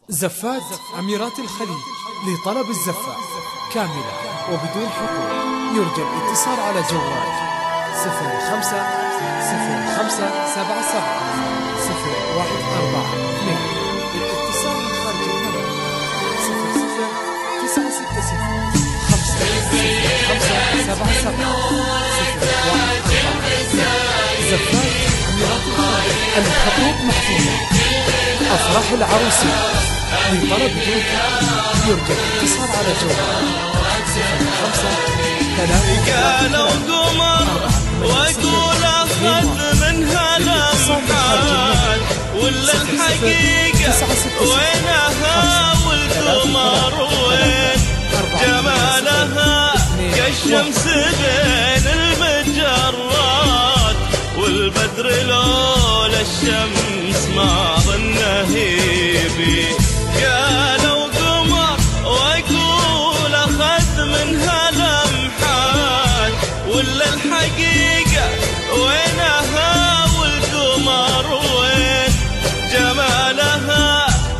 زفات أميرات الخليج لطلب الزفة كاملة وبدون حقوق. يرجى الاتصال على جوال 05-77-0142. للاتصال من خارج البلد 00-960-577-0142. زفات أميرات الخليج، الحقوق محفوظة. أفراح العروسين لطلب بدون يرجى الاتصال على جوال 05-3. قالوا قمر واقول اخذ منها لمحات، ولا الحقيقة وينها والقمر وين جمالها كالشمس بين المجرات، والبدر لولا الشمس ما ظنه يبي. قالوا قمر واقول اخذ منها لمحات، ولا الحقيقة وينها والقمر وين جمالها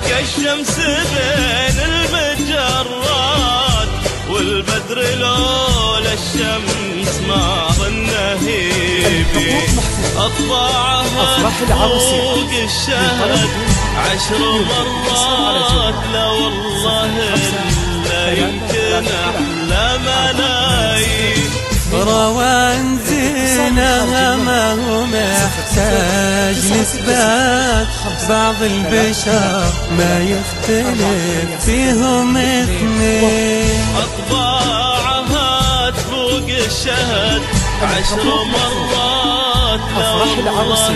كالشمس بين المجرات، والبدر لولا الشمس ما ظنه يبي. أطباعها فوق الشهد 10 مرات، لا والله لا يمكن أحلى ملايين. روان زينها ما هو محتاج لإثبات، بعض البشر ما يختلف فيهم اثنين. أطباعها فوق الشهد 10 مرات، لا والله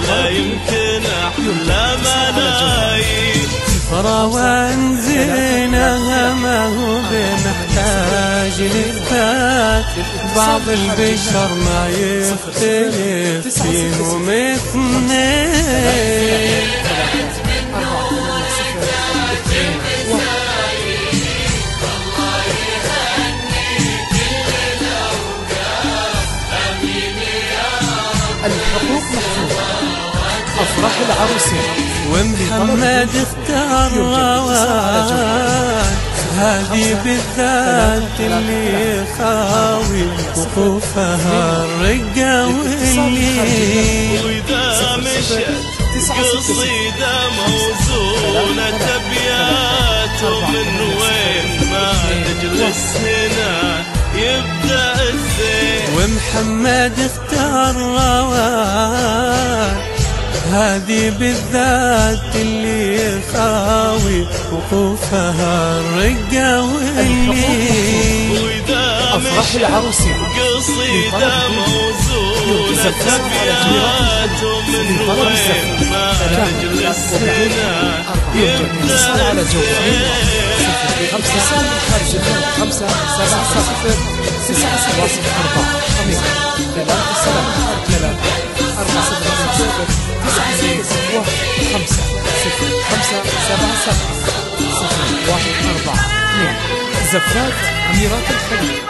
لا يمكن أحلى ملايين. روان زينها ما هو بمحتاج لإثبات، بعض البشر ما يختلف فيهم اثنين. الحقوق محفوظة. أفراح العروسين ومحمد اختار روان، هذه بالذات اللي خاوي وقوفها الرقة والليل. وإذا مشت قصيدة موزونة أبيات، ومن وين ما تجلس هنا يبدأ الزين. ومحمد اختار روان، هذه بالذات اللي خاوي وقوفها الرقة والليل. أفراح العروسين قصيدة موزونة أبيات، ومن وين ما تجلس هنا يبدأ على جوال 05-77-0142. زفات أميرات الخليج.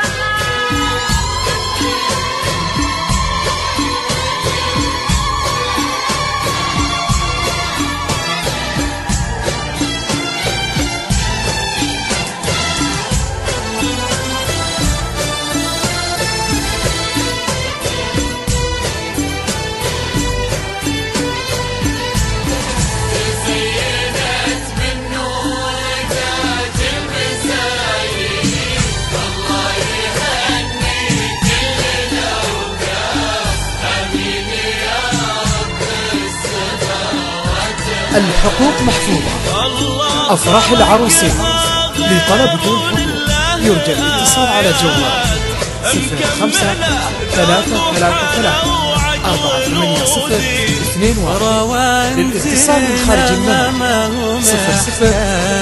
الحقوق محفوظة. أفراح العروسين لطلب بدون حقوق. يرجى الاتصال على جوال 05-333-480-2. للاتصال من خارج المملكة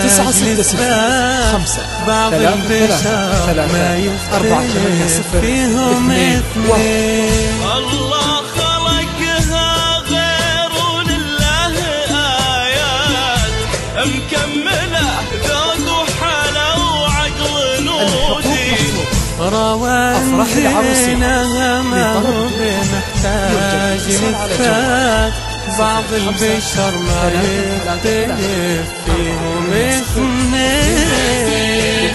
00-960-5-333-480-2. مكملة ذوق وحلا وعقل نودي. روان زينها ما هو بمحتاج لإثبات، بعض البشر ما يختلف فيهم اثنين.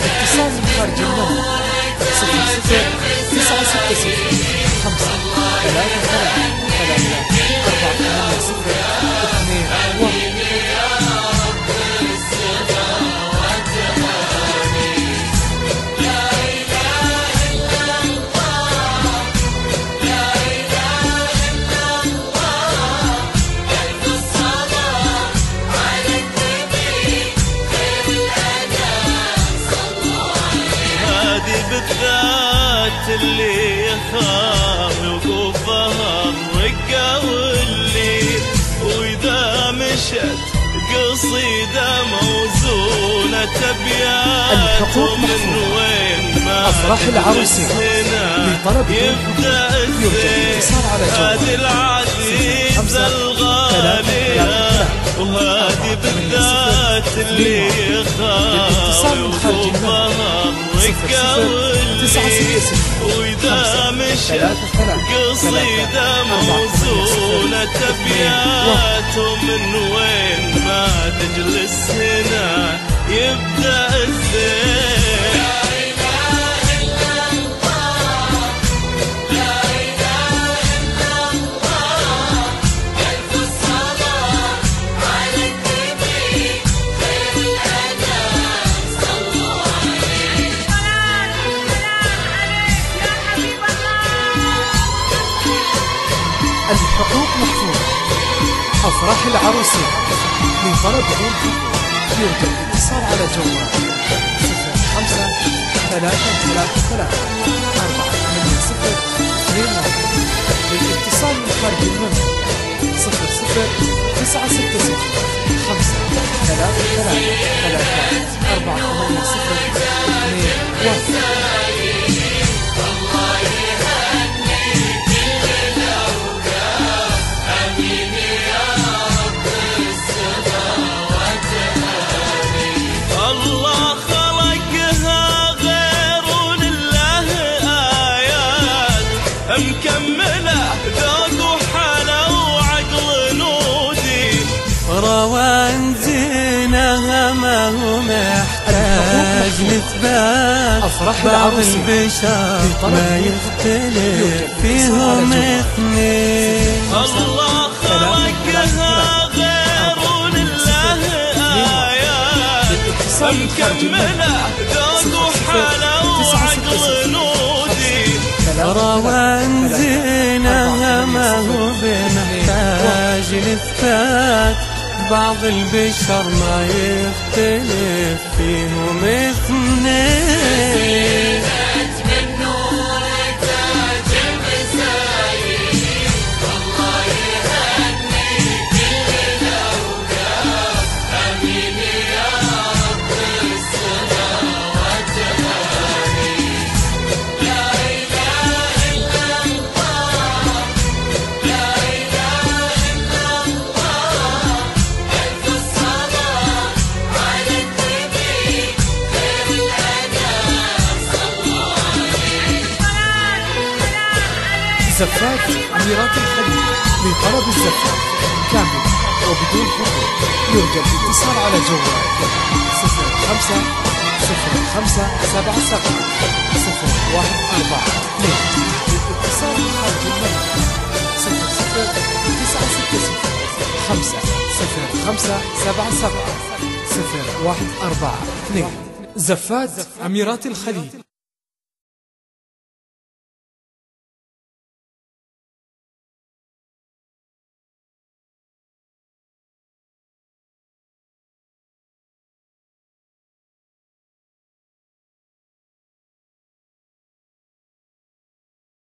اتصال من خارج المملكة 00-960-5-3-3-3-4-8-0. بالذات اللي يخاف وقوفها الرقة واللي وإذا مشت قصيدة موزونة تبيات من وين ما أفراح العروسين لطلب يبدأ الزين. هذه العزيزة الغالية وهذه بالذات اللي يخاف وقوفها الرقة واللي وإذا مشت قصيدة موزونة تبيات من وين ما تجلس هنا يبدأ الزين. الحقوق محفوظة. أفراح العروسين لطلب بدون حقوق يرجى الاتصال على جوال 05-333-480-21. للاتصال من خارج المملكة 00-960-5-3-3-4-8-0-2-1. مكملة ذوق وحلا وعقل نودي روان زينها ما هو محتاج لإثبات. بعض البشر ما يختلف فيهم اثنين. الله خلقها غير لله آيات مكملة ذوق وحلا وعقل نودي روان زينها ما هو بمحتاج لإثبات. بعض البشر ما يختلف فيهم اثنين. زفات أميرات الخليج لطلب الزفات كاملة وبدون حقوق يرجى الاتصال على جوال 05-777-014. للاتصال من خارج المملكة 00-960-5-05-77-014. زفات أميرات الخليج.